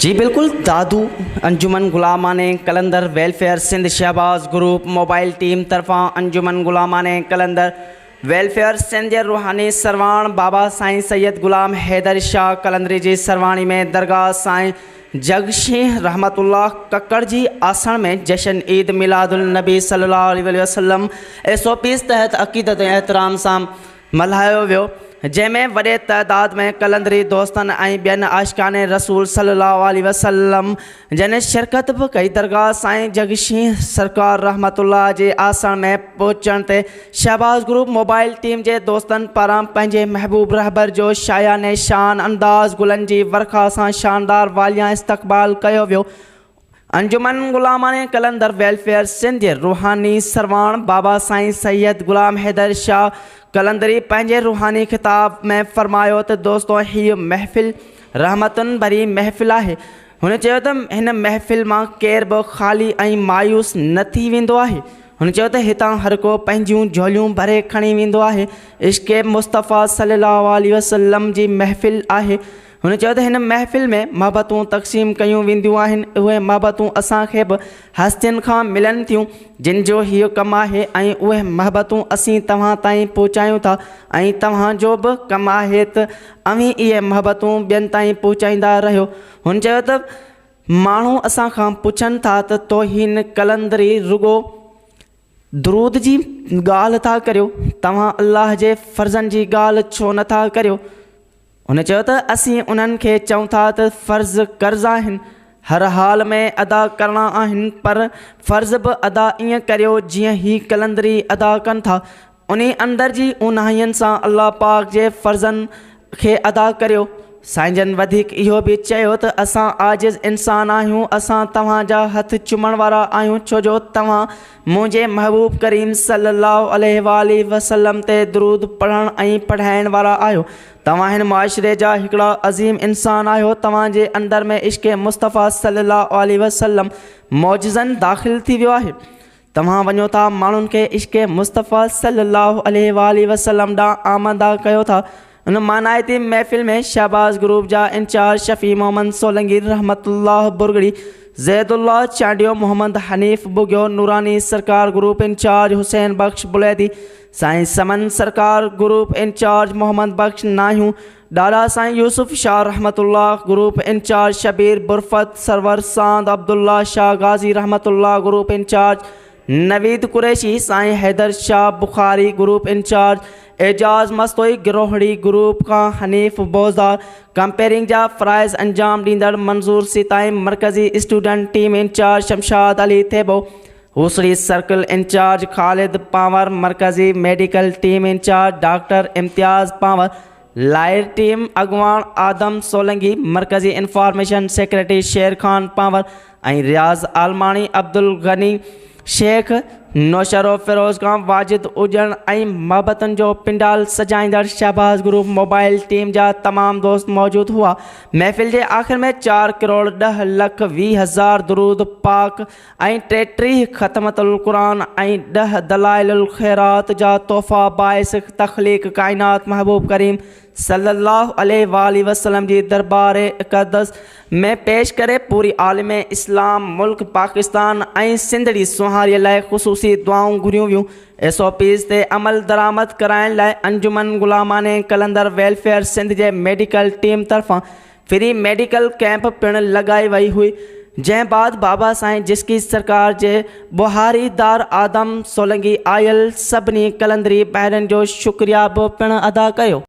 जी बिल्कुल दादू अंजुमन गुलामाने कलंदर welfare Sindh Shahbaz group mobile team तरफा अंजुमन गुलामाने कलंदर वेलफेयर सिंध रूहानी सरवाण बाबा साईं सैयद गुलाम हैदर शाह कलंदरी जी सरवाणी में दरगाह साईं जगशीह रहमतुल्लाह कक्कड़ जी आसण में जश्न ईद मिलादुल नबी सल्लल्लाहु अलैहि वसल्लम SOPs तहत अक़ीदत एहतराम सां मल्हायो वियो, जैमें वॾे तइदाद में कलंदरी दोस्तनि ऐं ॿियनि आशिक़ाने रसूल सल्लल्लाहु अलैहि वसल्लम जन शिरकत भी कई। दरगाह साईं जगशीह सरकार रहमतुल्लाह जे आसण में पहुचण ते शहबाज ग्रुप मोबाइल टीम जे दोस्तनि पारां पंहिंजे महबूब रहबर जो शायाने शान अंदाज़ गुलनि जी वर्खा सां शानदार वालिया इस्तक़बाल कयो वियो। अंजुमन गुलामाने कलंदर वेलफेयर सिंध रूहानी सरवाण बाबा साईं सैयद गुलाम हैदर शाह कलंदरी पंहिंजे रूहानी खिताब में फरमायो तो दोस्तों हीअ महफ़िल रहमतुन भरी महफ़िल है। हुन चयो त हिन महफ़िल मां केर बि ख़ाली ऐं मायूस न थी वेंदो आहे। हुन चयो त हितां हर को पंहिंजियूं झोलियूं भरे खणी वेंदो आहे। इश्क़ मुस्तफ़ा सल्लल्लाहु अलैहि वसल्लम जी महफ़िल आहे। हुन चयो त हिन महफ़िल में मोहबतूं तक़सीम कयूं वेंदियूं आहिनि। उहे मोहबतूं असांखे बि हस्तियुनि खां मिलनि थियूं जिन जो हीअ कमु आहे ऐं उहे मोहबतूं असीं तव्हां ताईं पहुचायूं था ऐं तव्हांजो बि कमु आहे त अवीं इहे मोहबतूं ॿियनि ताईं पहुचाईंदा रहियो। हुन चयो त माण्हू असां खां पुछनि था त तौहीन कलंदरी रुगो दुरूद जी ॻाल्हि था करियो, तव्हां अल्लाह जे फ़र्ज़नि जी ॻाल्हि छो नथा करियो। हुन चयो त असीं उन्हनि खे चऊं था त फ़र्ज़ कर्ज़ आहिनि, हर हाल में अदा करणा आहिनि, पर फ़र्ज़ बि अदा ईअं करियो जीअं ही कलंदरी अदा कनि था। उन अंदरि जी ऊन्हाइयुनि सां अल्लाह पाक जे फ़र्ज़नि खे अदा करियो। साईं जन वधीक इहो बि चयो त असां आजिज़ इंसान आहियूं, असां तव्हांजा हथ चुमण वारा आहियूं, छो जो तव्हां मुंहिंजे महबूब करीम सल्लल्लाहु अलैहि वसल्लम ते दुरूद पढ़ण ऐं पढ़ाइण वारा आहियो। तव्हां हिन मुआशिरे जा हिकिड़ा अज़ीम इंसान आहियो। तव्हांजे अंदर में इश्क़ मुस्तफ़ा सल्लल्लाहु अलैहि वसल्लम मौजिज़नि दाख़िल थी वियो आहे। तव्हां वञो था माण्हुनि खे इश्क़ मुस्तफ़ा सल्लल्लाहु अलैहि वसल्लम ॾांहुं आमदा कयो था। उन मानायती महफ़िल में शहबाज ग्रुप जा incharge Shafi Mohammad Solangi Rahmatullah Burgari, Zaidullah Chandio, Mohammad Hanif Bugio, Noorani Sarkar group incharge Hussain Bakhsh Buledi, Sain Saman Sarkar group incharge Mohammad Bakhsh Nahiyoon, डाला Sain Yousuf Shah Rahmatullah group incharge Shabbir Burfat, Sarwar Sand Abdullah Shah Ghazi Rahmatullah group incharge Naveed Qureshi, Sain Haider Shah Bukhari group incharge, Ejaz Mastoi गिरोहड़ी ग्रुप का हनीफ बोज़दार, कंपेयरिंग जा फ़राइज़ अंजाम ॾींदड़ मंज़ूर सिताई, मरकज़ी student team incharge Shamshad Ali Thebo, Husri circle incharge Khalid Pawar, मरकज़ी medical team incharge doctor Imtiaz Pawar, lawyer team अगवान आदम सोलंगी, मरकज़ी इंफॉर्मेशन सेक्रेटरी शेर खान पावर ऐं रियाज़ आलमानी, अब्दुल गनी शेख, नौशरो फिरोज़ खां वाजिद उजण ऐं मोहबतनि जो पिंडाल सजाईंदड़ शहबाज ग्रुप मोबाइल टीम जा तमाम दोस्त मौजूद हुआ। महफ़िल के आखिर में 4 करोड़ 10 लख 20 हज़ार दुरूद पाक ऐं 33 ख़तमतुल कुरान ऐं 10 दलाइलुल खैरात जा तोहफ़ा बाइस तख़लीक़ कायनात महबूब करीम सल्लल्लाहु अलैहि वसल्लम जी दरबार अक़दस में पेश करे पूरी आलम इस्लाम मुल्क पाकिस्तान ऐं सिंधड़ी सुहारीअ लाइ ख़ुसूसी दुआऊं घुरियूं वियूं। SOPs ते अमल दरामद कराइण लाइ अंजुमन गुलामाने कलंदर वेलफेयर सिंध जे मेडिकल टीम तरफ़ां फ्री मेडिकल कैंप पिणु लॻाई वई हुई, जंहिं बाद बाबा साईं जिसकी सरकार जे बुहारी दार आदम सोलंगी आयल सभिनी कलंदरी ॿाहिरनि जो शुक्रिया बि पिणु अदा कयो।